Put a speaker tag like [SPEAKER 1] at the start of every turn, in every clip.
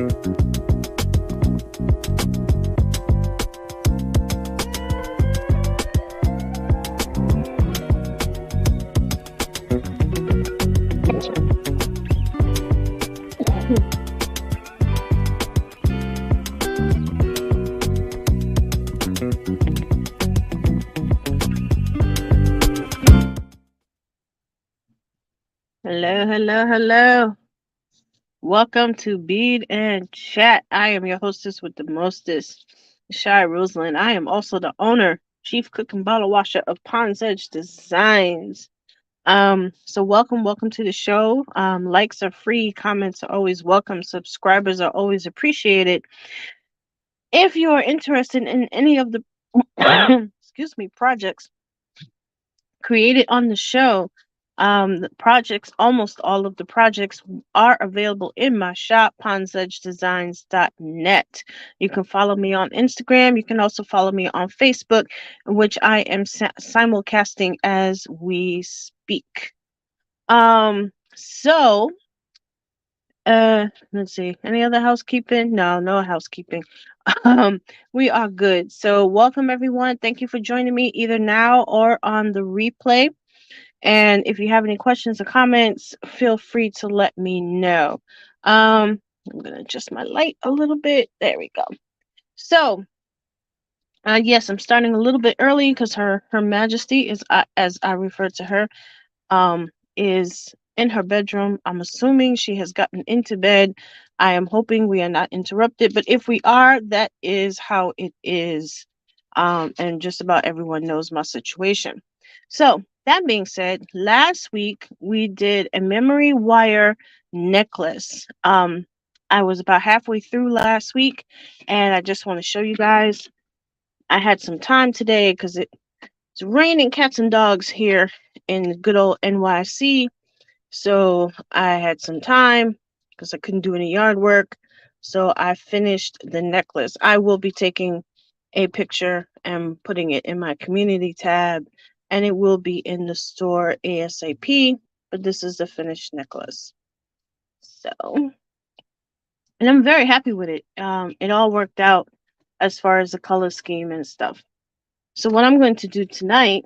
[SPEAKER 1] Hello, hello, hello. Welcome to Bead and Chat. I am your hostess with the mostest, Shy Rosalind. I am also the owner, chief cook and bottle washer of Pond's Edge Designs. So welcome to the show. Likes are free, comments are always welcome, subscribers are always appreciated. If you are interested in any of the excuse me projects created on the show. The projects, almost all of the projects are available in my shop, ponsedgedesigns.net. You can follow me on Instagram. You can also follow me on Facebook, which I am simulcasting as we speak. So, let's see. Any other housekeeping? No, no housekeeping. Um, we are good. So, welcome everyone. Thank you for joining me either now or on the replay. And if you have any questions or comments, feel free to let me know. I'm going to adjust my light a little bit. There we go. So, yes, I'm starting a little bit early because Her Majesty is, as I refer to her, is in her bedroom. I'm assuming she has gotten into bed. I am hoping we are not interrupted, but if we are, that is how it is. And just about everyone knows my situation. So, that being said, last week we did a memory wire necklace. I was about halfway through last week, and I just want to show you guys. I had some time today because it's raining cats and dogs here in good old NYC. So I had some time because I couldn't do any yard work. So I finished the necklace. I will be taking a picture and putting it in my community tab, and it will be in the store ASAP. But this is the finished necklace. So, and I'm very happy with it. It all worked out as far as the color scheme and stuff. So what I'm going to do tonight,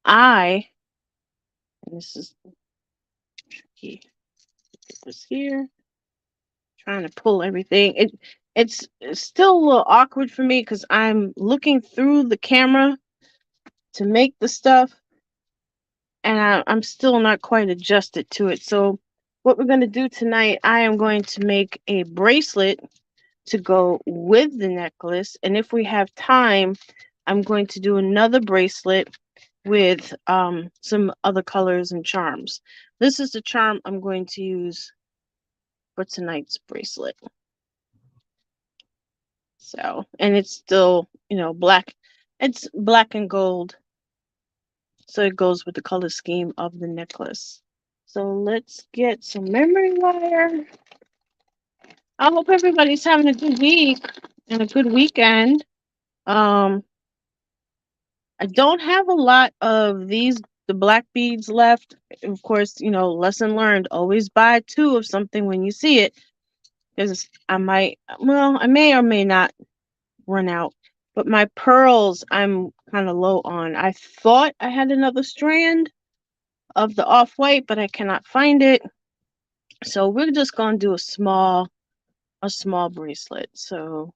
[SPEAKER 1] and this is key. Put this here. Trying to pull everything. It's still a little awkward for me because I'm looking through the camera to make the stuff, and I'm still not quite adjusted to it. So what we're going to do tonight, I am going to make a bracelet to go with the necklace, and if we have time, I'm going to do another bracelet with some other colors and charms. This is the charm I'm going to use for tonight's bracelet. So, and it's still, black. It's black and gold. So it goes with the color scheme of the necklace. So let's get some memory wire. I hope everybody's having a good week and a good weekend. I don't have a lot of the black beads left. Of course, lesson learned, always buy two of something when you see it. Because I may or may not run out. But my pearls, I'm kind of low on. I thought I had another strand of the off-white, but I cannot find it. So we're just going to do a small bracelet. So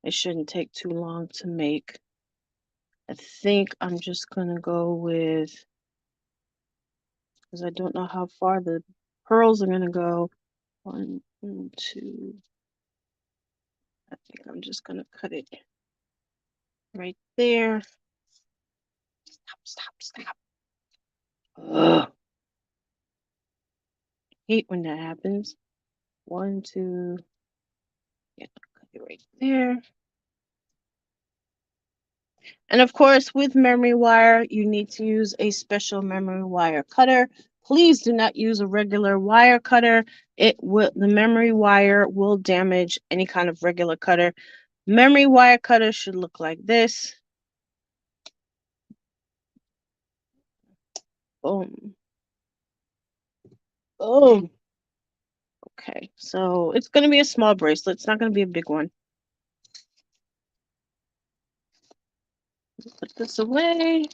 [SPEAKER 1] it shouldn't take too long to make. I think I'm just going to go with, because I don't know how far the pearls are going to go. 1, 2. I think I'm just going to cut it right there. Stop. Ugh. Hate when that happens. 1, 2. Yeah, cut it right there. And of course, with memory wire, you need to use a special memory wire cutter. Please do not use a regular wire cutter. The memory wire will damage any kind of regular cutter. Memory wire cutter should look like this. Boom. Boom. Okay, so it's going to be a small bracelet. It's not going to be a big one. Put this away.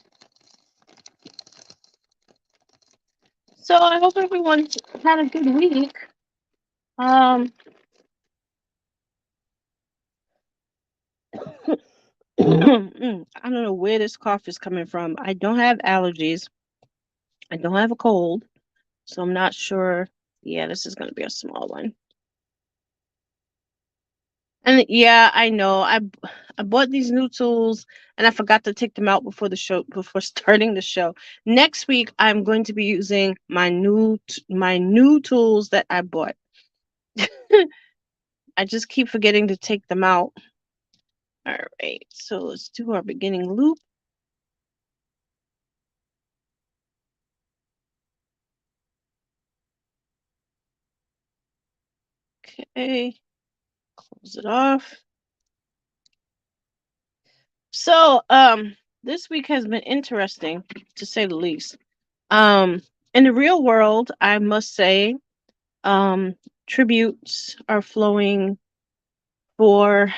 [SPEAKER 1] So I hope everyone had a good week. Um, I don't know where this cough is coming from. I don't have allergies. I don't have a cold, so I'm not sure. Yeah, this is going to be a small one. And yeah, I know. I bought these new tools and I forgot to take them out before the show before starting the show. Next week I'm going to be using my new tools that I bought. I just keep forgetting to take them out. All right. So let's do our beginning loop. Okay. Close it off. So, this week has been interesting to say the least. Um, in the real world, I must say, um, tributes are flowing for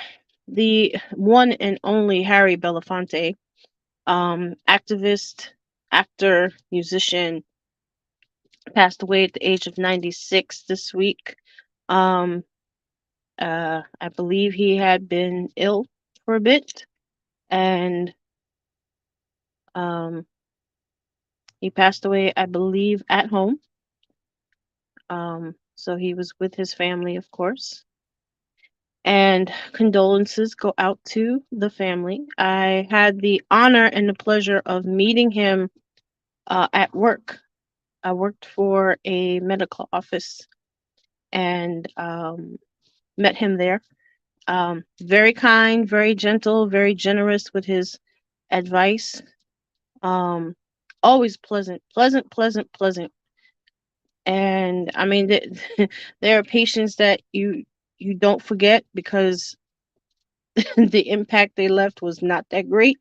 [SPEAKER 1] the one and only Harry Belafonte, activist, actor, musician, passed away at the age of 96 this week. Um, I believe he had been ill for a bit, and um, he passed away, I believe, at home. So he was with his family, of course. And condolences go out to the family. I had the honor and the pleasure of meeting him at work. I worked for a medical office and met him there. Very kind, very gentle, very generous with his advice. Um, Always pleasant, pleasant, pleasant, pleasant. And I mean, there are patients that you don't forget because the impact they left was not that great.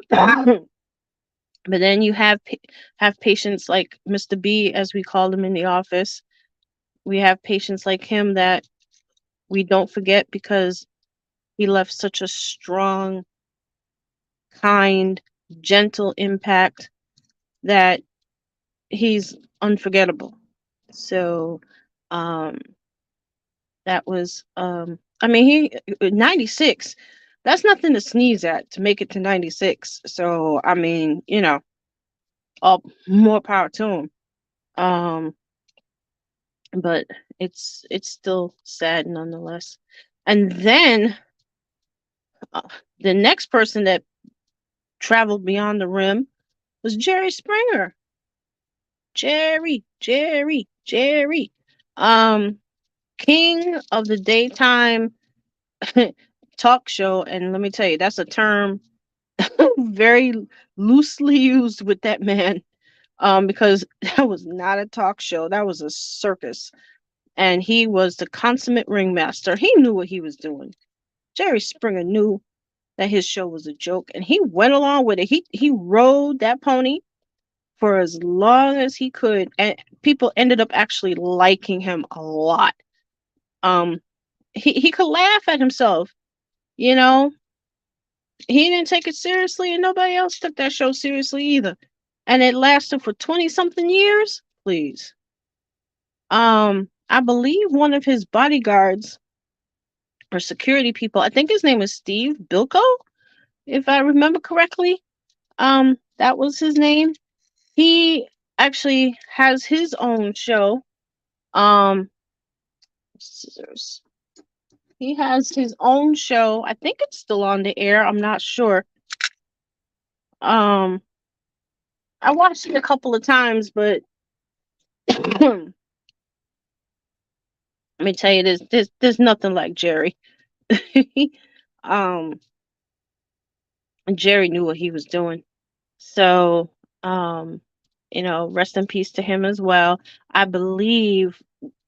[SPEAKER 1] But then you have patients like Mr. B, as we called him in the office. We have patients like him that we don't forget because he left such a strong, kind, gentle impact that he's unforgettable. So, um, that was, I mean, he 96. That's nothing to sneeze at to make it to 96. So, I mean, all more power to him. Um, but it's still sad nonetheless. And then uh, the next person that traveled beyond the rim was Jerry Springer. Jerry. Um, King of the daytime talk show. And let me tell you, that's a term very loosely used with that man. Because that was not a talk show, that was a circus. And he was the consummate ringmaster. He knew what he was doing. Jerry Springer knew that his show was a joke, and he went along with it. He rode that pony for as long as he could, and people ended up actually liking him a lot. Um, he could laugh at himself, you know. He didn't take it seriously, and nobody else took that show seriously either. And it lasted for 20 something years. Please. I believe one of his bodyguards or security people, I think his name is Steve Bilko, if I remember correctly. That was his name. He actually has his own show. Um, Scissors. He has his own show. I think it's still on the air. I'm not sure. Um, I watched it a couple of times, but let me tell you, there's nothing like Jerry. um, Jerry knew what he was doing. So, um, rest in peace to him as well. I believe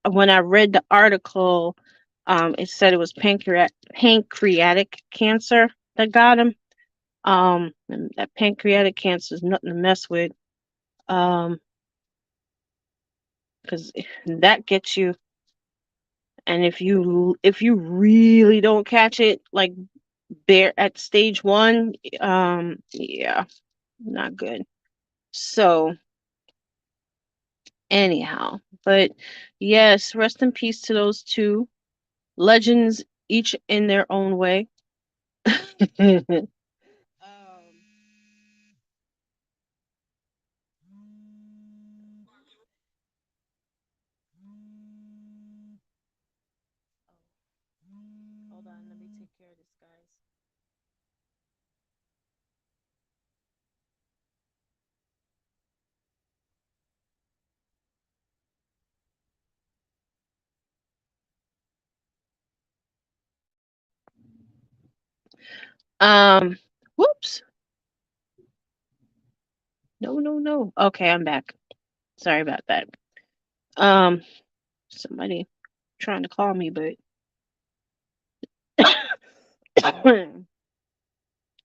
[SPEAKER 1] when I read the article, it said it was pancreatic cancer that got him. And that pancreatic cancer is nothing to mess with. Because that gets you And if you really don't catch it, like there at stage one, yeah, not good. So anyhow, but yes, rest in peace to those two legends, each in their own way. Hold on, let me take care of this, guys. Whoops. No, no, no. Okay, I'm back. Sorry about that. Um, somebody trying to call me, but I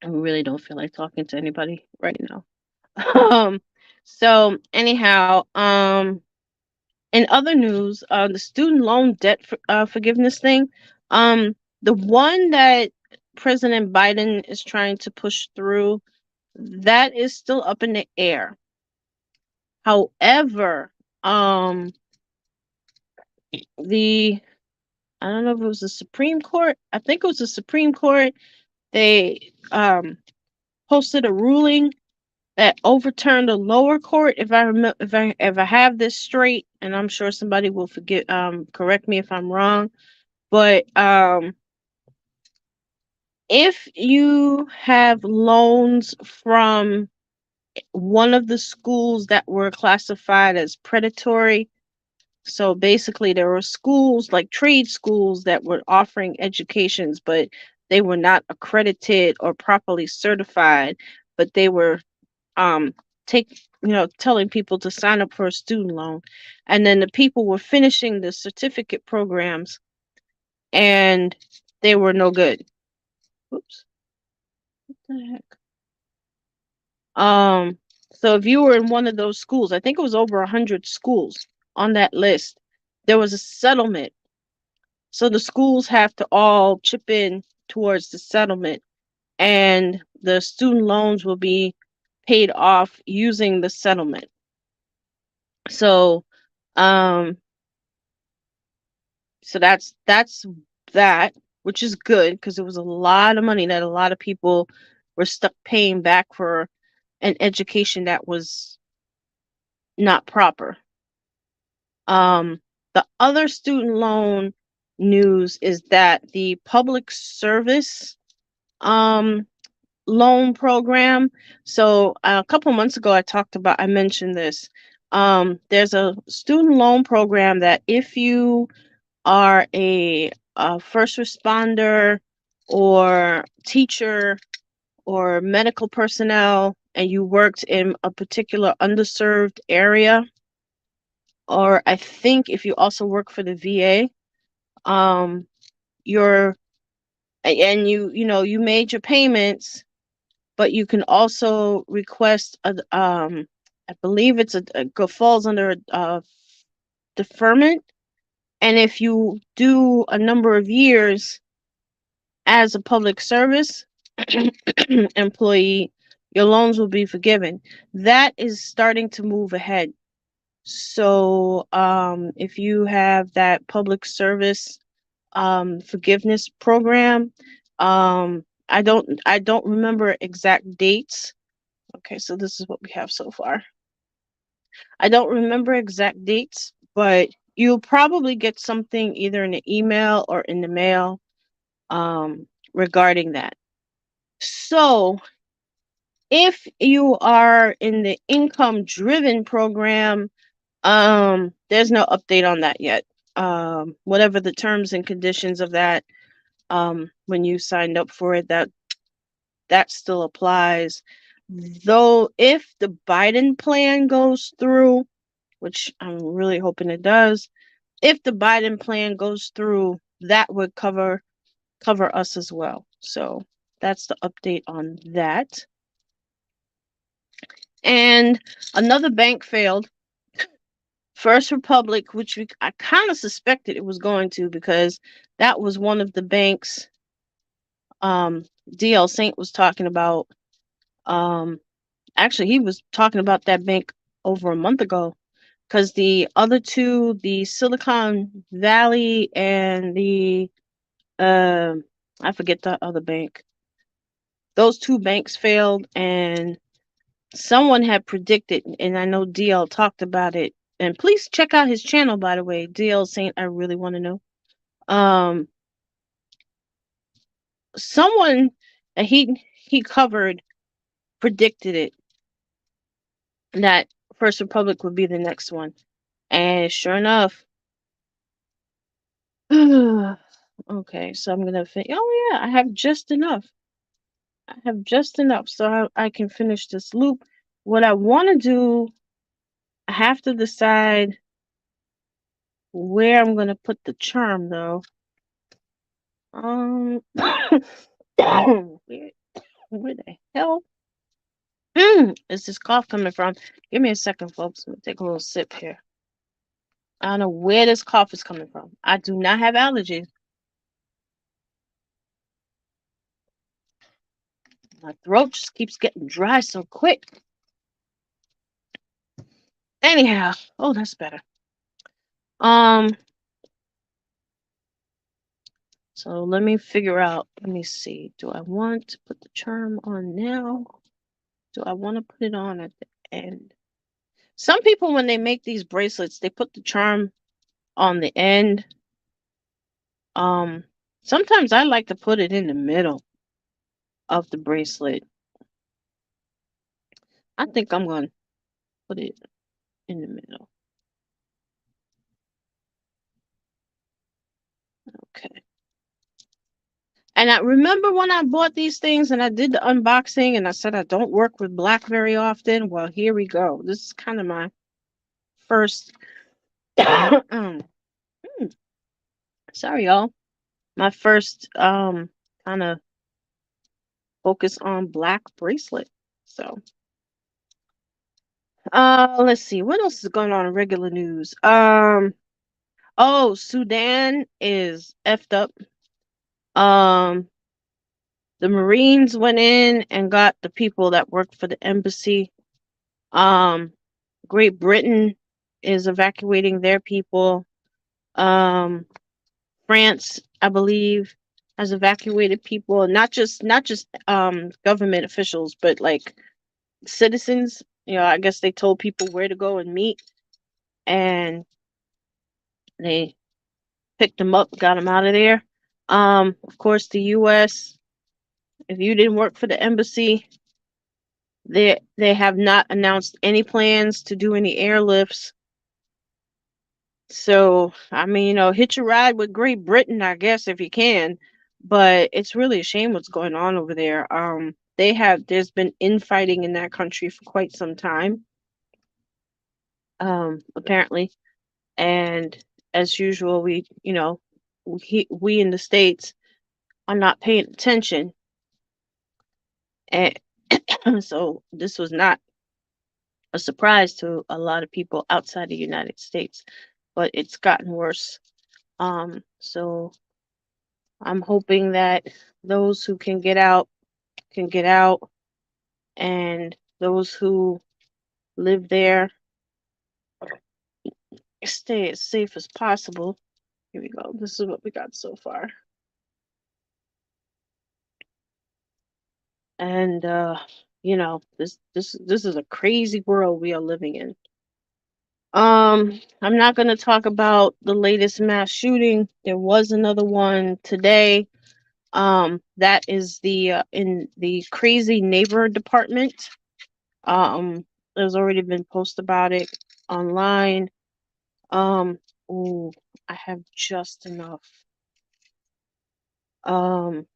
[SPEAKER 1] really don't feel like talking to anybody right now. Um, so anyhow, in other news, the student loan debt forgiveness thing, the one that President Biden is trying to push through, that is still up in the air. However, the I don't know if it was the Supreme Court. I think it was the Supreme Court. They posted a ruling that overturned a lower court. If I remember, if I have this straight, and I'm sure somebody will correct me if I'm wrong. But if you have loans from one of the schools that were classified as predatory, so basically there were schools like trade schools that were offering educations, but they were not accredited or properly certified, but they were um take telling people to sign up for a student loan, and then the people were finishing the certificate programs and they were no good. Oops, what the heck? So if you were in one of those schools, I think it was over 100 schools on that list, there was a settlement. So the schools have to all chip in towards the settlement, and the student loans will be paid off using the settlement. So um so that's that, which is good because it was a lot of money that a lot of people were stuck paying back for an education that was not proper. Um, the other student loan news is that the public service um, loan program. So a couple months ago, I mentioned this. There's a student loan program that if you are a first responder or teacher or medical personnel and you worked in a particular underserved area, or I think if you also work for the VA, you're and you made your payments, but you can also request I believe it falls under a deferment, and if you do a number of years as a public service employee, your loans will be forgiven. That is starting to move ahead. So if you have that public service forgiveness program, I don't remember exact dates. Okay, so this is what we have so far. I don't remember exact dates, but you'll probably get something either in the email or in the mail regarding that. So if you are in the income driven program, there's no update on that yet. Whatever the terms and conditions of that, when you signed up for it, that still applies. Though if the Biden plan goes through, which I'm really hoping it does, if the Biden plan goes through, that would cover us as well. So that's the update on that. And another bank failed. First Republic, which I kind of suspected it was going to, because that was one of the banks DL Saint was talking about. Um, Actually, he was talking about that bank over a month ago, because the other two, the Silicon Valley and the I forget the other bank, those two banks failed, and someone had predicted, and I know DL talked about it. And please check out his channel, by the way, DL Saint. I really want to know. Um, Someone that he covered predicted it, that First Republic would be the next one, and sure enough. Okay, so I'm gonna oh yeah, I have just enough. I have just enough, so I can finish this loop. What I want to do, I have to decide where I'm gonna put the charm, though. Where, where the hell is this cough coming from? Give me a second, folks. I'm gonna take a little sip here. I don't know where this cough is coming from. I do not have allergies. My throat just keeps getting dry so quick. Anyhow, oh, that's better. Um, so let me figure out. Let me see. Do I want to put the charm on now? Do I want to put it on at the end? Some people, when they make these bracelets, they put the charm on the end. Um, Sometimes I like to put it in the middle of the bracelet. I think I'm going to put it in the middle. Okay. And I remember when I bought these things and I did the unboxing and I said I don't work with black very often. Well, here we go. This is kind of my first sorry y'all. My first kind of focus on black bracelet. So let's see what else is going on in regular news. Oh, Sudan is effed up. Um the Marines went in and got the people that worked for the embassy. Um Great Britain is evacuating their people. Um France, I believe, has evacuated people, not just government officials, but like citizens. I guess they told people where to go and meet, and they picked them up, got them out of there. Of course, the U.S., if you didn't work for the embassy, they have not announced any plans to do any airlifts. So, I mean, hitch a ride with Great Britain, I guess, if you can. But it's really a shame what's going on over there. There's been infighting in that country for quite some time, apparently. And as usual, we in the States are not paying attention. And so this was not a surprise to a lot of people outside the United States, but it's gotten worse. So I'm hoping that those who can get out, and those who live there stay as safe as possible. Here we go. This is what we got so far. And this is a crazy world we are living in. I'm not going to talk about the latest mass shooting. There was another one today. That is in the crazy neighbor department. There's already been posts about it online. Um, ooh, I have just enough. Um,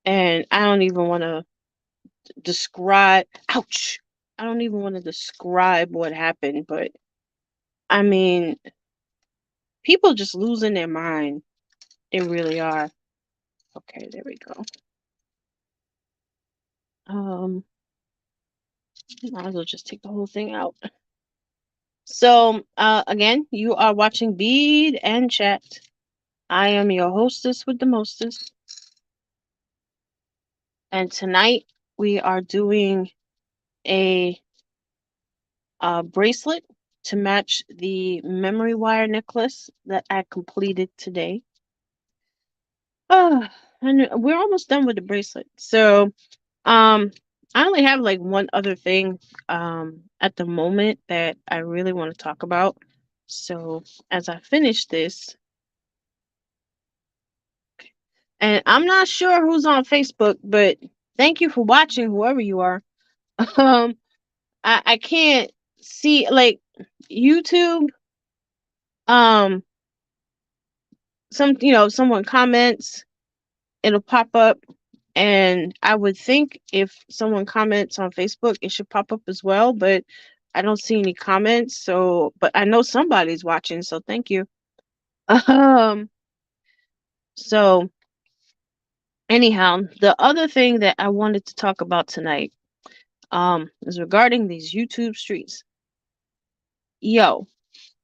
[SPEAKER 1] and I don't even want to describe. Ouch! I don't even want to describe what happened, but I mean, people just losing their mind. They really are. Okay, there we go. Um, Might as well just take the whole thing out. So, again, you are watching Bead and Chat. I am your hostess with the mostest. And tonight we are doing a bracelet to match the memory wire necklace that I completed today. And we're almost done with the bracelet. So, um, I only have like one other thing at the moment that I really want to talk about. So, as I finish this, and I'm not sure who's on Facebook, but thank you for watching, whoever you are. Um, I can't see like YouTube. Um, someone comments, it'll pop up, and I would think if someone comments on Facebook, it should pop up as well, but I don't see any comments. So, but I know somebody's watching, so thank you. Um, so anyhow, the other thing that I wanted to talk about tonight, is regarding these YouTube streets. Yo,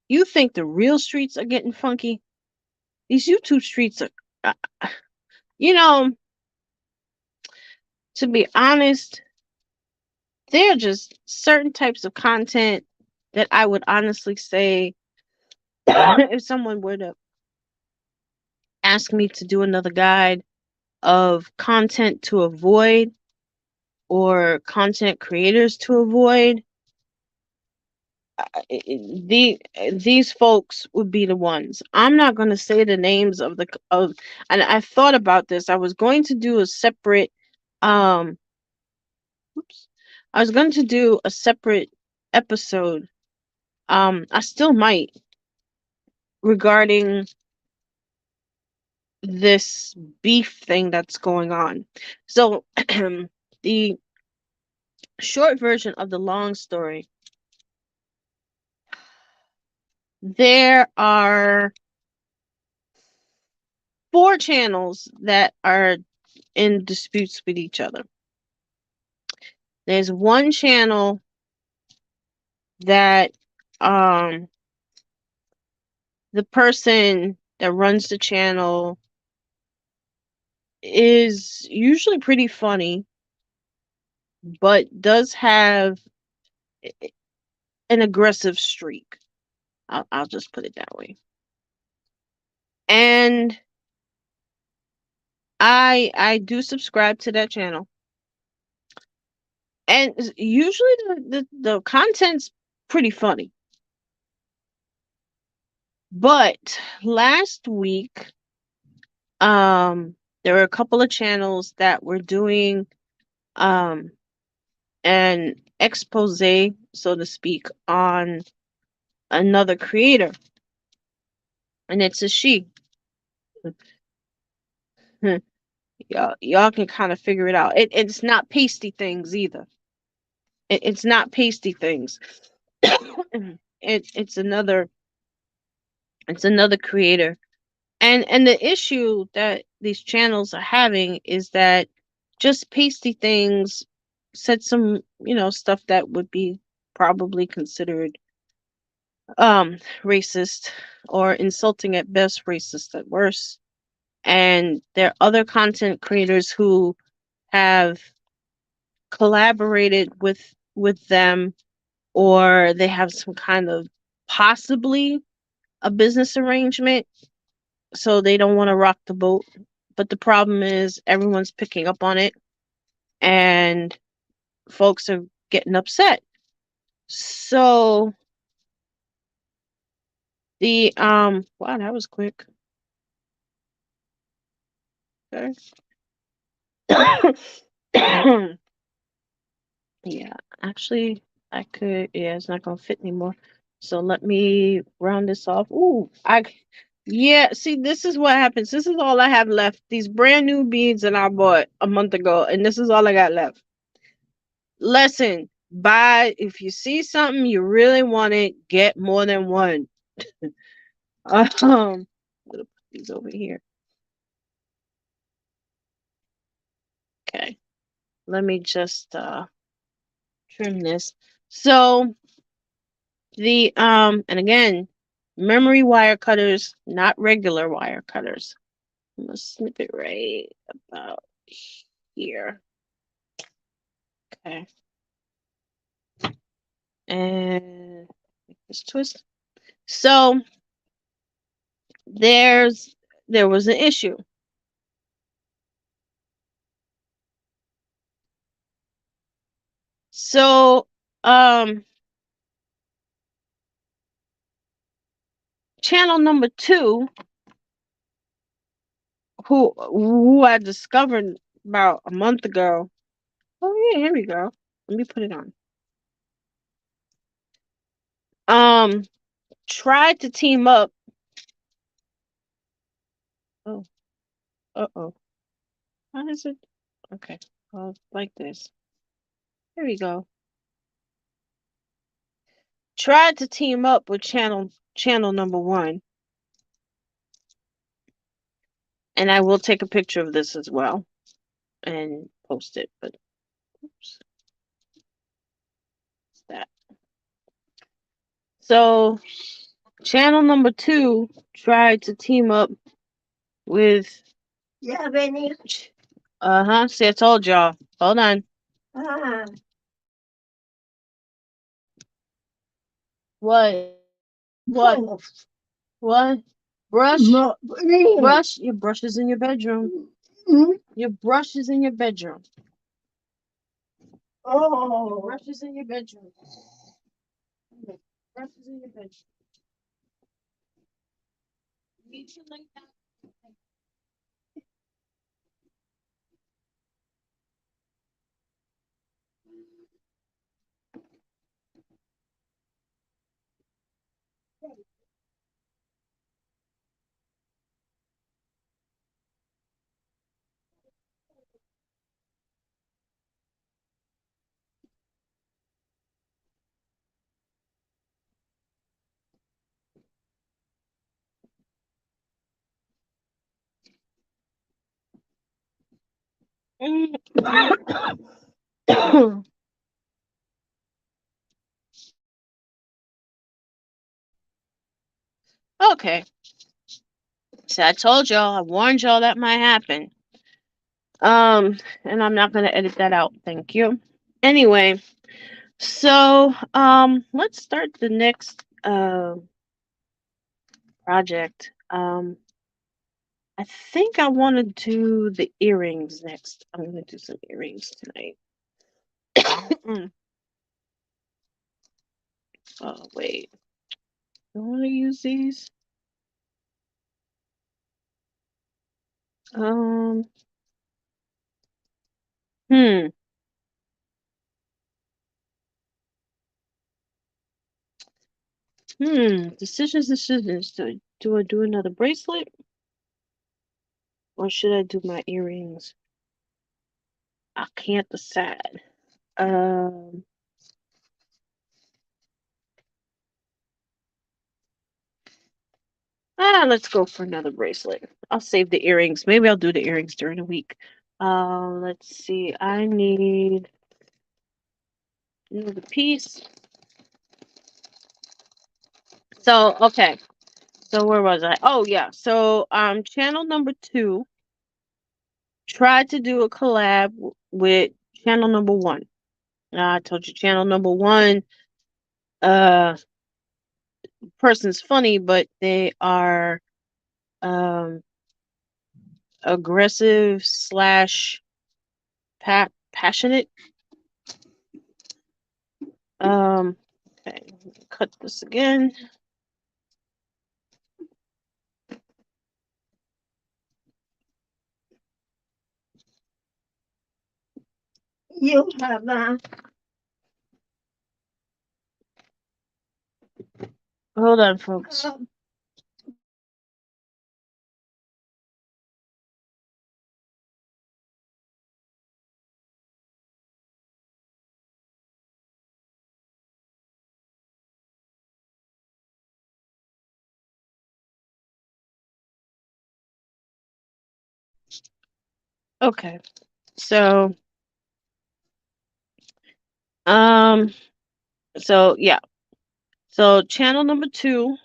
[SPEAKER 1] you think the real streets are getting funky? These YouTube streets are, uh, you know, to be honest, they're just certain types of content that I would honestly say if someone were to ask me to do another guide of content to avoid or content creators to avoid, these folks would be the ones. I'm not going to say the names and I thought about this. I was going to do a separate um oops. I was going to do a separate episode. I still might, regarding this beef thing that's going on. So the short version of the long story, there are 4 channels that are in disputes with each other. There's one channel that um the person that runs the channel is usually pretty funny, but does have an aggressive streak. I'll just put it that way. And I do subscribe to that channel. And usually the content's pretty funny. But last week, there were a couple of channels that were doing um an expose, so to speak, on another creator, and it's a she. Y'all can kind of figure it out. It's not pasty things either. It's not pasty things. It's another, it's another creator. And the issue that these channels are having is that just pasty things said some, stuff that would be probably considered racist, or insulting at best, racist at worst. And there are other content creators who have collaborated with them, or they have some kind of, possibly, a business arrangement, so they don't want to rock the boat. But the problem is everyone's picking up on it, and folks are getting upset. So the wow, that was quick. Okay. Yeah, actually, I could. Yeah, it's not gonna fit anymore. So let me round this off. Ooh, yeah. See, this is what happens. This is all I have left. These brand new beads that I bought a month ago, and this is all I got left. Lesson: buy, if you see something you really want it, get more than one. I'm gonna put these over here. Okay, let me just trim this. So and again, memory wire cutters, not regular wire cutters. I'm gonna snip it right about here. Okay. And make this twist. So there was an issue. So channel number 2, who I discovered about a month ago. Oh yeah, here we go. Let me put it on. Tried to team up. Oh, uh-oh. How is it? Okay. Like this. Here we go. Tried to team up with channel number 1. And I will take a picture of this as well and post it, but oops, that. So channel number 2 tried to team up with. You have any? See, I told y'all. Hold on. What? What? What? Brush? Brush? Your brush is in your bedroom. Your brush is in your bedroom. Oh. Brush is in your bedroom. Brush is in your bedroom. Meet you like that. Okay. So I told y'all, I warned y'all that might happen. And I'm not gonna edit that out. Thank you. Anyway, so let's start the next project. I think I want to do the earrings next. I'm gonna do some earrings tonight. Oh wait, I want to use these. Um. Hmm. Decisions. Do I do another bracelet or should I do my earrings? I can't decide. Um. Let's go for another bracelet. I'll save the earrings. Maybe I'll do the earrings during the week. Let's see. I need the piece. So, okay. So where was I? Oh yeah. So channel number 2 tried to do a collab with channel number 1. I told you channel number 1 uh person's funny, but they are um aggressive slash passionate. Okay, cut this again. You have hold on, folks. Okay, so Um. So yeah. So channel number two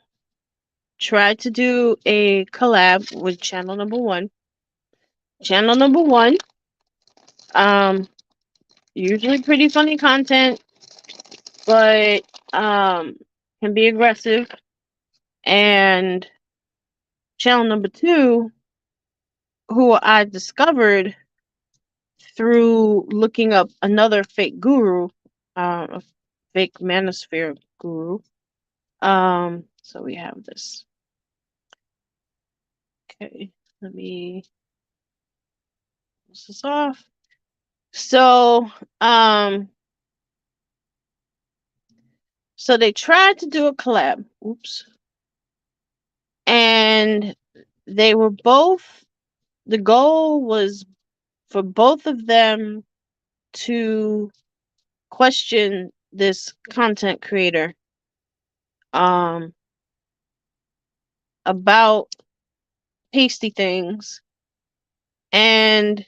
[SPEAKER 1] tried to do a collab with channel number one. Channel number one, um, usually pretty funny content, but can be aggressive. And channel number two, who I discovered through looking up another fake guru, a fake manosphere guru. So we have this. Okay, let me close this off. So, so they tried to do a collab. Oops. And they were both, the goal was for both of them to question this content creator um about pasty things. And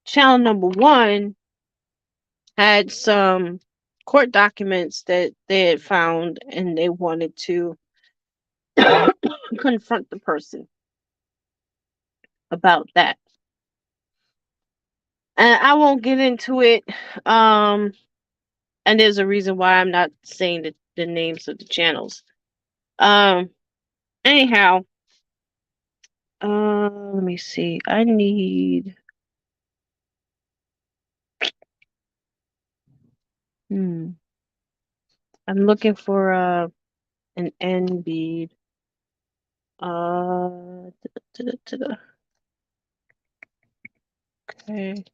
[SPEAKER 1] channel number one had some court documents that they had found, and they wanted to confront the person about that. And I won't get into it. And there's a reason why I'm not saying the names of the channels. Um, anyhow, let me see. I need. Hmm. I'm looking for an N bead. Okay.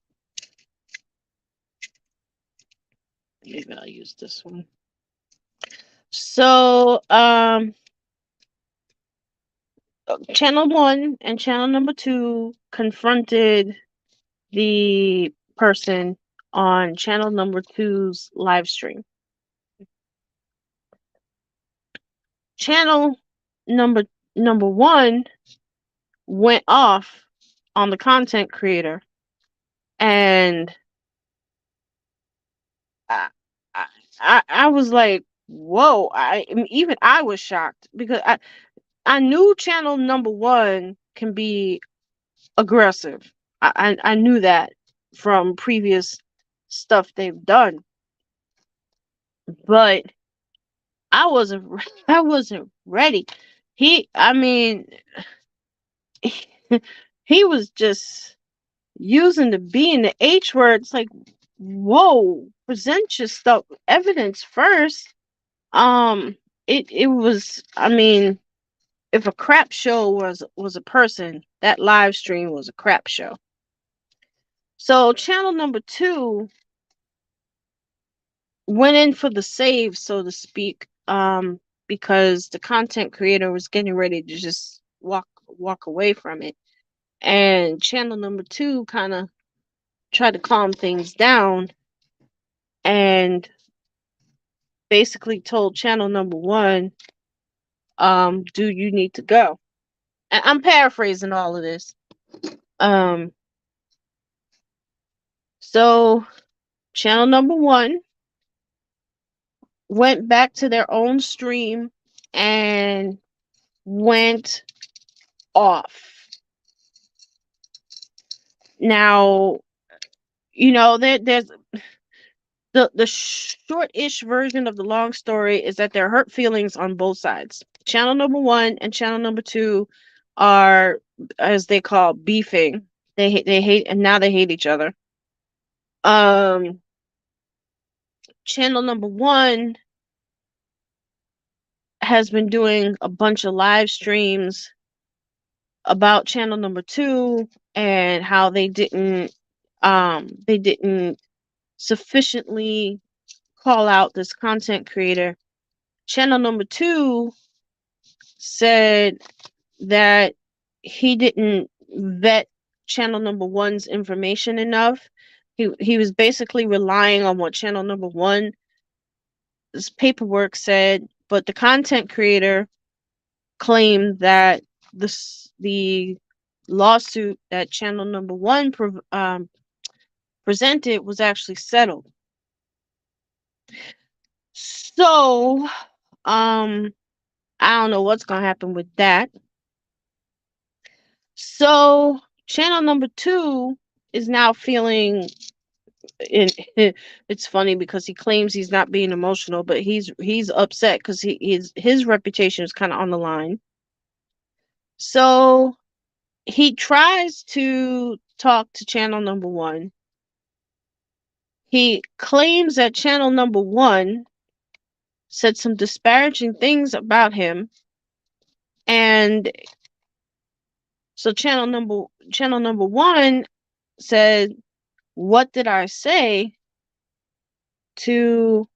[SPEAKER 1] Maybe I'll use this one. So, channel one and channel number two confronted the person on channel number two's live stream. Channel number one went off on the content creator, and I, I was like, whoa! Even I was shocked because I knew channel number one can be aggressive. I knew that from previous stuff they've done, but I wasn't I wasn't ready. I mean, he was just using the B and the H word. It's like, whoa, present your stuff, evidence first. It was. I mean, if a crap show was a person, that live stream was a crap show. So channel number two went in for the save, so to speak, because the content creator was getting ready to just walk away from it, and channel number two kind of tried to calm things down and basically told channel number one, do you need to go? And I'm paraphrasing all of this. Um, so channel number one went back to their own stream and went off. Now, there's the short-ish version of the long story is that there are hurt feelings on both sides. Channel number one and channel number two are, as they call, beefing. They hate, and now they hate each other. Channel number one has been doing a bunch of live streams about channel number two and how they didn't sufficiently call out this content creator. Channel number two said that he didn't vet channel number one's information enough. He was basically relying on what channel number one's paperwork said, but the content creator claimed that the lawsuit that channel number one presented was actually settled. So, um, I don't know what's gonna happen with that. So, channel number two is now feeling. It, it's funny because he claims he's not being emotional, but he's upset because his reputation is kind of on the line. So he tries to talk to channel number one. He claims that channel number one said some disparaging things about him, and so channel number one said, "What did I say to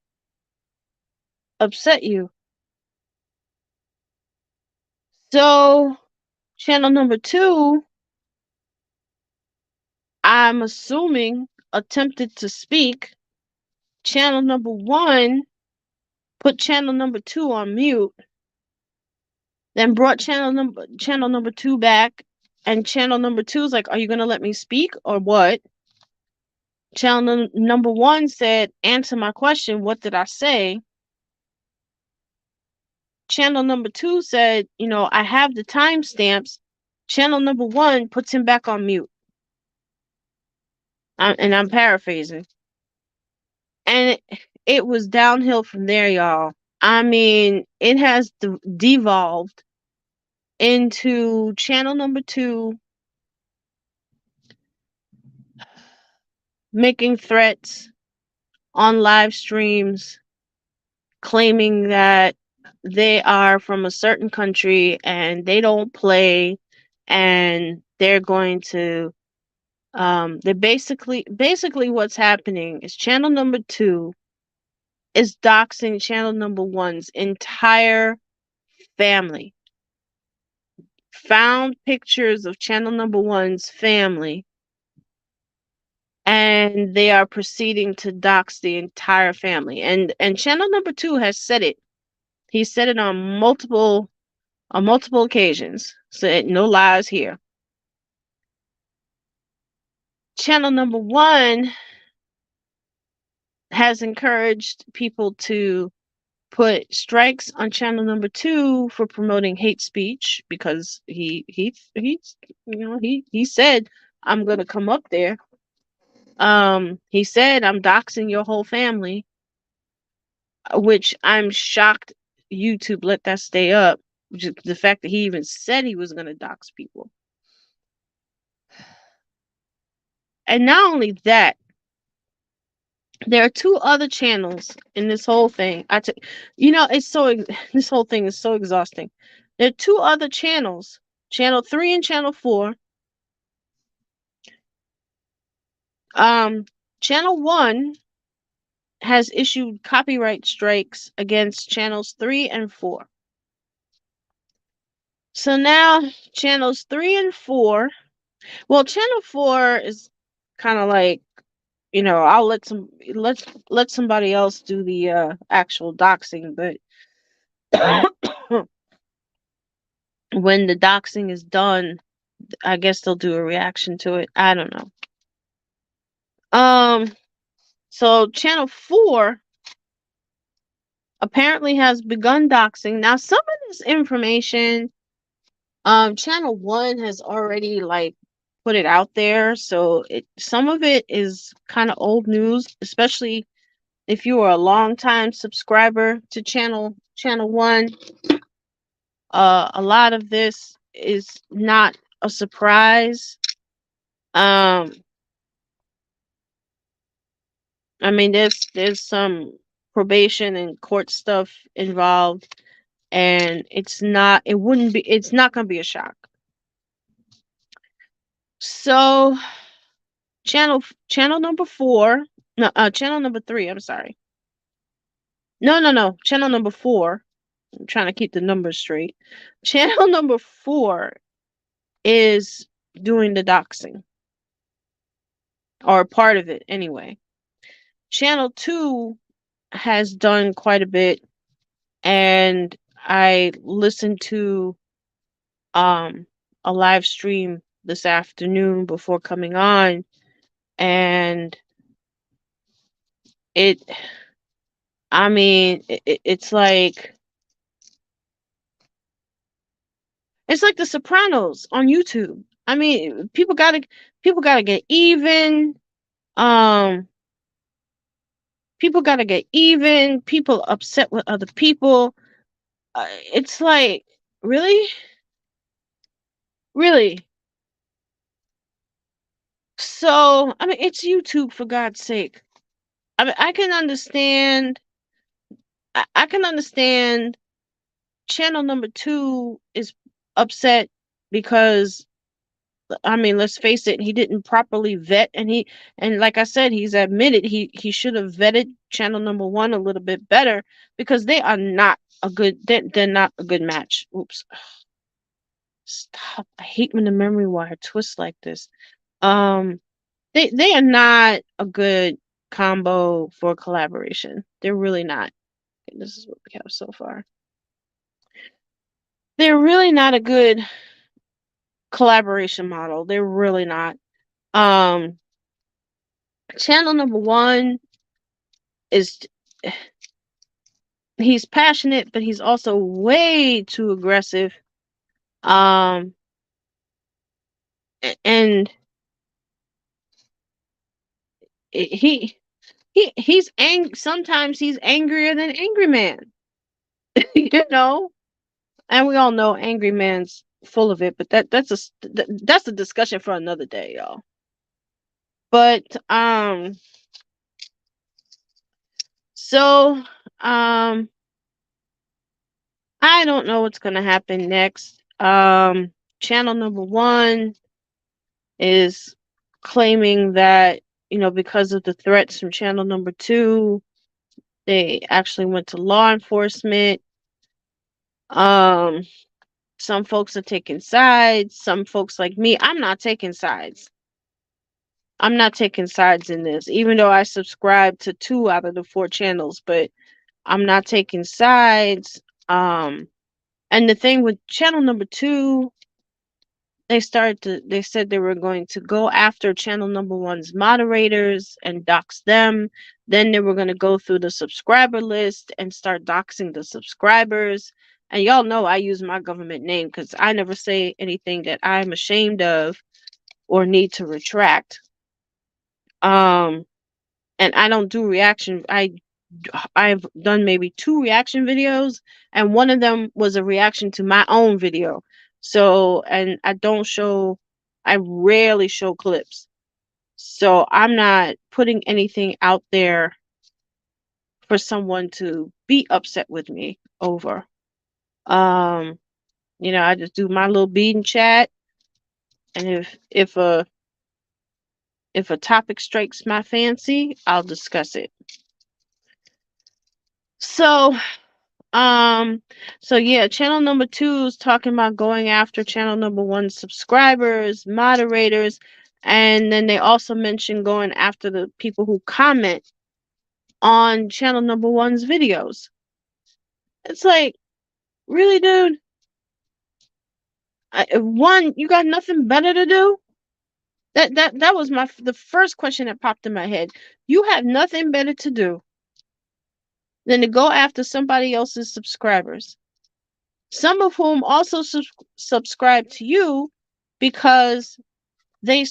[SPEAKER 1] upset you?" So channel number two, I'm assuming, attempted to speak. Channel number one put channel number two on mute, then brought channel number two back, and channel number two is like, "Are you gonna let me speak or what?" Channel number one said, "Answer my question. What did I say?" Channel number two said, "I have the timestamps." Channel number one puts him back on mute. And I'm paraphrasing. And it was downhill from there, y'all. I mean, it has devolved into channel number two making threats on live streams, claiming that they are from a certain country and they don't play, and they're going to they're basically what's happening is channel number two is doxing channel number one's entire family. Found pictures of channel number one's family, and they are proceeding to dox the entire family. And channel number two has said it. He said it on multiple occasions. Said no lies here. Channel number one has encouraged people to put strikes on channel number two for promoting hate speech, because he said, "I'm gonna come up there." He said, "I'm doxing your whole family," which I'm shocked YouTube let that stay up. The fact that he even said he was gonna dox people. And not only that, there are two other channels in this whole thing. This whole thing is so exhausting. There are two other channels, channel 3 and channel 4. Channel 1 has issued copyright strikes against channels 3 and 4. So now channels 3 and 4, well, channel 4 is kind of like, I'll let somebody else do the actual doxing, but when the doxing is done, I guess they'll do a reaction to it. I don't know. So channel 4 apparently has begun doxing. Now, some of this information, channel 1 has already put it out there, so some of it is kind of old news, especially if you are a long-time subscriber to channel 1. A lot of this is not a surprise. I mean, there's some probation and court stuff involved, and it's not gonna be a shock. So channel number 4, no, channel number 3, I'm sorry. No, channel number 4. I'm trying to keep the numbers straight. Channel number 4 is doing the doxing, or part of it anyway. Channel 2 has done quite a bit, and I listened to a live stream this afternoon before coming on, and it I mean, it's like The Sopranos on YouTube. I mean, people gotta get even. Um, People gotta get even. People upset with other people. It's like, really, really. So, I mean, it's YouTube, for God's sake. I mean, I can understand channel number two is upset because, I mean, let's face it, he didn't properly vet, and like I said, he's admitted he should have vetted channel number one a little bit better, because they are not they're not a good match. Oops. Stop. I hate when the memory wire twists like this. Um, they are not a good combo for collaboration. They're really not. Okay, this is what we have so far. They're really not a good collaboration model. They're really not. Um, channel number one is, he's passionate, but he's also way too aggressive. Um, and he he's sometimes he's angrier than Angry Man. You know, and we all know Angry Man's full of it, but that's a discussion for another day, y'all. But so I don't know what's gonna happen next. Channel number one is claiming that, because of the threats from channel number two, they actually went to law enforcement. Um, some folks are taking sides. Some folks like me, I'm not taking sides. I'm not taking sides in this, even though I subscribe to 2 out of the 4 channels, but I'm not taking sides. And the thing with channel number 2, they said they were going to go after channel number one's moderators and dox them. Then they were going to go through the subscriber list and start doxing the subscribers. And y'all know I use my government name because I never say anything that I'm ashamed of or need to retract. And I don't do reaction. I've done maybe 2 reaction videos, and one of them was a reaction to my own video. So, and I rarely show clips. So I'm not putting anything out there for someone to be upset with me over. Um, I just do my little bead and chat, and if a topic strikes my fancy, I'll discuss it. So, so yeah, channel number 2 is talking about going after channel number 1 subscribers, moderators, and then they also mentioned going after the people who comment on channel number 1's videos. It's like, really, dude? One, you got nothing better to do? That was the first question that popped in my head. You have nothing better to do than to go after somebody else's subscribers, some of whom also subscribe to you because they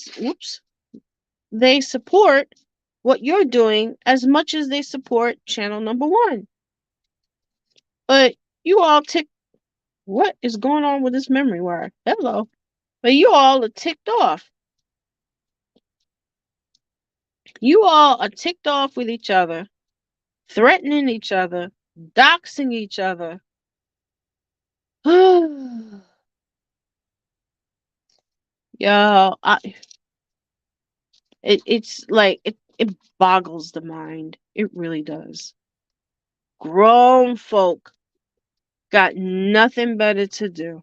[SPEAKER 1] support what you're doing as much as they support channel number 1. But you all what is going on with this memory wire? Hello. But you all are ticked off. You all are ticked off with each other, threatening each other, doxing each other. Y'all, it's like it boggles the mind. It really does. Grown folk got nothing better to do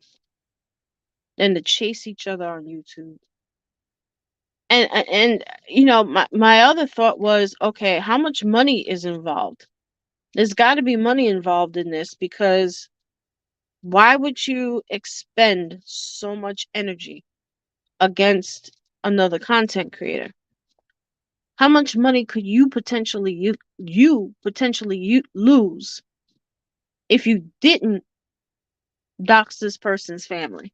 [SPEAKER 1] than to chase each other on YouTube. And my other thought was, okay, how much money is involved? There's got to be money involved in this, because why would you expend so much energy against another content creator? How much money could you lose if you didn't dox this person's family?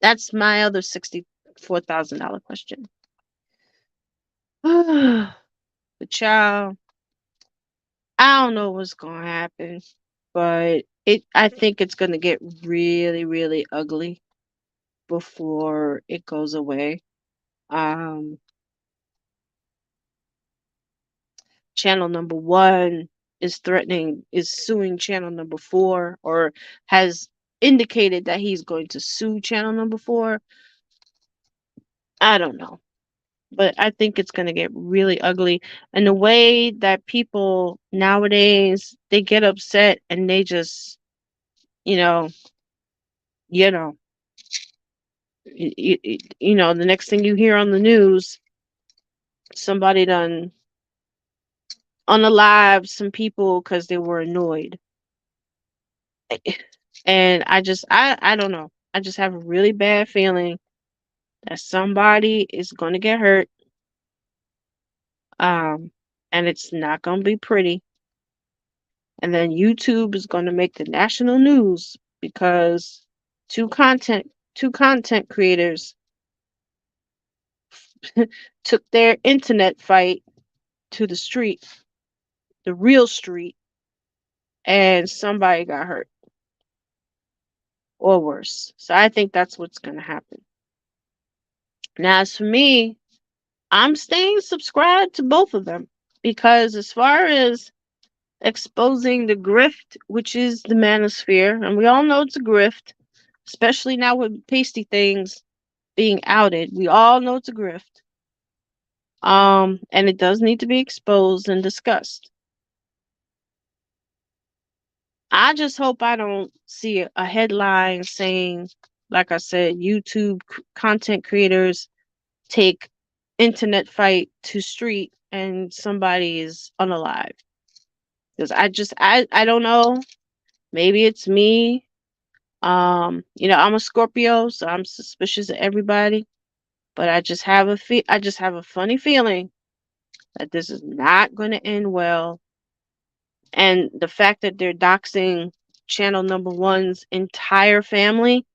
[SPEAKER 1] That's my other $64,000 question. The child, I don't know what's gonna happen, but I think it's gonna get really, really ugly before it goes away. Um, channel number one is suing channel number four, or has indicated that he's going to sue channel number four. I don't know, but I think it's going to get really ugly. And the way that people nowadays, they get upset and they just, you know, you know, the next thing you hear on the news, somebody done unalived some people because they were annoyed. And I don't know. I just have a really bad feeling that somebody is going to get hurt. Um, and it's not going to be pretty. And then YouTube is going to make the national news because two content creators took their internet fight to the street, the real street, and somebody got hurt or worse. So I think that's what's going to happen. Now, as for me, I'm staying subscribed to both of them because as far as exposing the grift, which is the manosphere, and we all know it's a grift, especially now with pasty things being outed. We all know it's a grift. And it does need to be exposed and discussed. I just hope I don't see a headline saying, like I said, YouTube content creators take internet fight to street and somebody is unalive. Because I don't know. Maybe it's me. I'm a Scorpio, so I'm suspicious of everybody. But I just have a funny feeling that this is not going to end well. And the fact that they're doxing channel number one's entire family,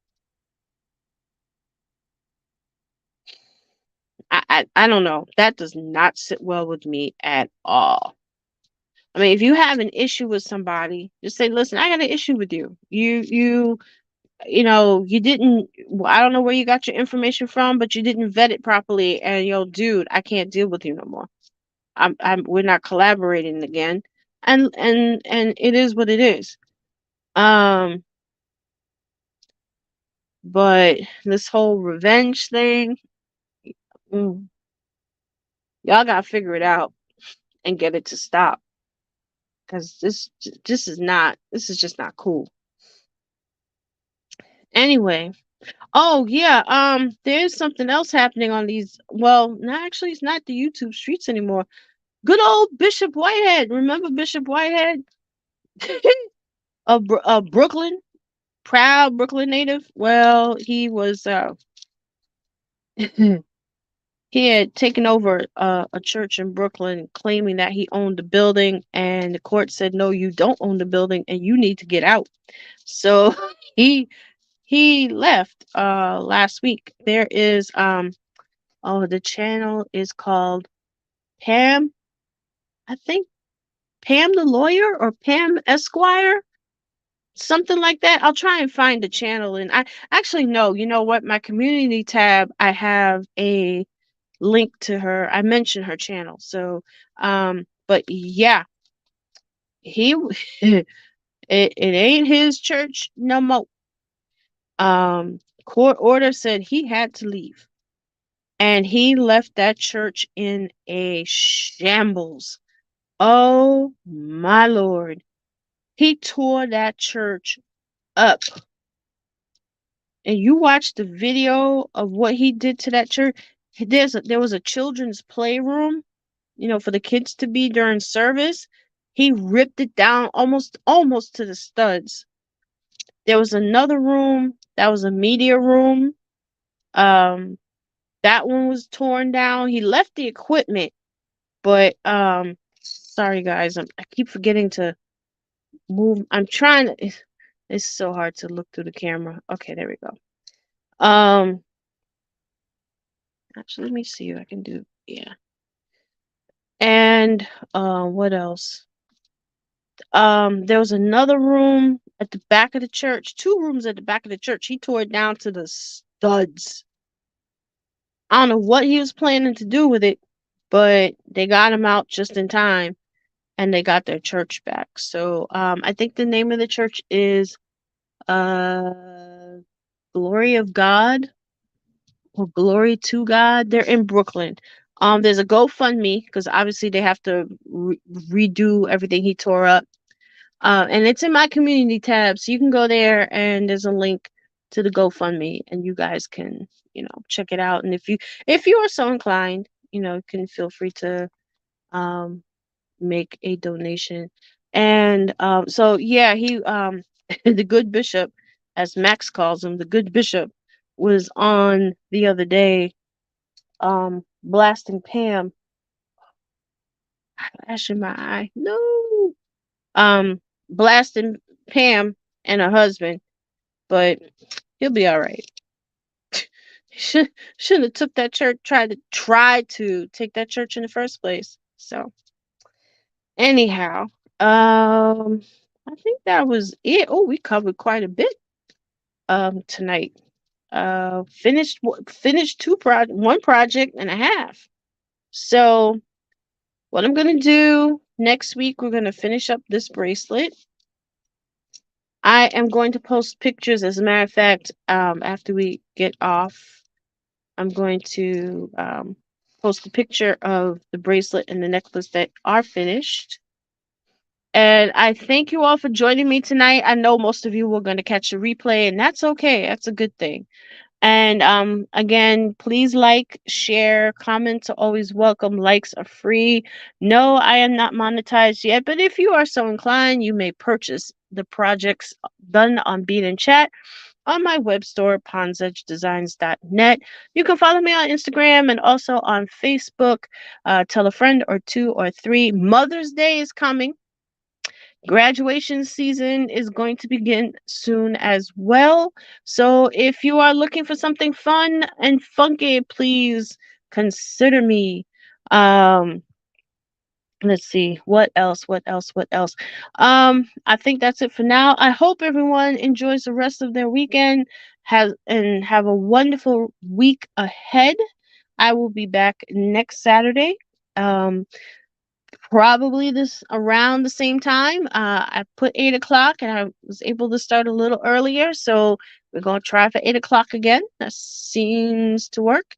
[SPEAKER 1] I don't know. That does not sit well with me at all. I mean, if you have an issue with somebody, just say, listen, I got an issue with you. You didn't, I don't know where you got your information from, but you didn't vet it properly. And dude, I can't deal with you no more. We're not collaborating again. And it is what it is. But this whole revenge thing, mm, y'all gotta figure it out and get it to stop. Cause this is just not cool. Anyway, oh yeah, there's something else happening on these. Well, no, actually, it's not the YouTube streets anymore. Good old Bishop Whitehead. Remember Bishop Whitehead? of Brooklyn, proud Brooklyn native. Well, he was he had taken over a church in Brooklyn, claiming that he owned the building, and the court said, "No, you don't own the building, and you need to get out." So he left last week. There is the channel is called Pam, I think Pam the Lawyer or Pam Esquire, something like that. I'll try and find the channel, and I actually know. You know what? My community tab, I have a link to her. I mentioned her channel. So, but yeah, he it ain't his church no more. Court order said he had to leave, and he left that church in a shambles. Oh my Lord. He tore that church up. And you watch the video of what he did to that church. There was a children's playroom, for the kids to be during service. He ripped it down almost to the studs. There was another room that was a media room. Um, That one was torn down. He left the equipment, but sorry guys, I keep forgetting to move. I'm trying to. It's so hard to look through the camera. Okay, there we go. Um, actually, let me see if I can do. Yeah, and what else? There was another room at the back of the church. Two rooms at the back of the church. He tore it down to the studs. I don't know what he was planning to do with it, but they got him out just in time and they got their church back. So I think the name of the church is uh Glory of God or Glory to God. They're in Brooklyn. There's a GoFundMe because obviously they have to redo everything he tore up. And it's in my community tab, so you can go there and there's a link to the GoFundMe, and you guys can, check it out. And if you are so inclined, you can feel free to um make a donation. And so yeah, he the good bishop, as Max calls him, the good bishop was on the other day blasting Pam. Ash in my eye. No. Blasting Pam and her husband, but he'll be all right. Should shouldn't have took that church. Tried to take that church in the first place. So anyhow, I think that was it. Oh, we covered quite a bit tonight. Finished one project and a half. So what I'm gonna do next week, we're gonna finish up this bracelet. I am going to post pictures. As a matter of fact, after we get off, I'm going to post a picture of the bracelet and the necklace that are finished. And I thank you all for joining me tonight. I know most of you were going to catch the replay, and that's okay. That's a good thing. And again, please like, share, comments are always welcome. Likes are free. No, I am not monetized yet, but if you are so inclined, you may purchase the projects done on Bead and Chat on my web store, ponsedgedesigns.net. You can follow me on Instagram and also on Facebook. Tell a friend or two or three. Mother's Day is coming. Graduation season is going to begin soon as well. So if you are looking for something fun and funky, please consider me. Um, let's see what else. I think that's it for now. I hope everyone enjoys the rest of their weekend, has and have a wonderful week ahead. I will be back next Saturday. Um, Probably this around the same time. I put 8 o'clock and I was able to start a little earlier, so we're gonna try for 8 o'clock again. That seems to work.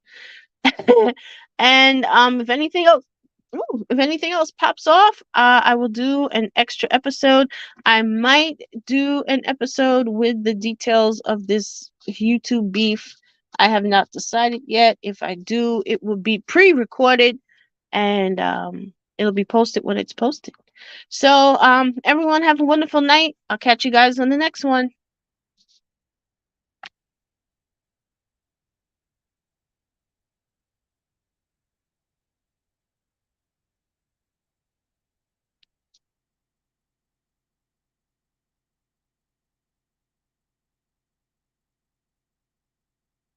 [SPEAKER 1] And if anything else pops off, I will do an extra episode. I might do an episode with the details of this YouTube beef. I have not decided yet. If I do, it will be pre-recorded and it'll be posted when it's posted. So everyone have a wonderful night. I'll catch you guys on the next one.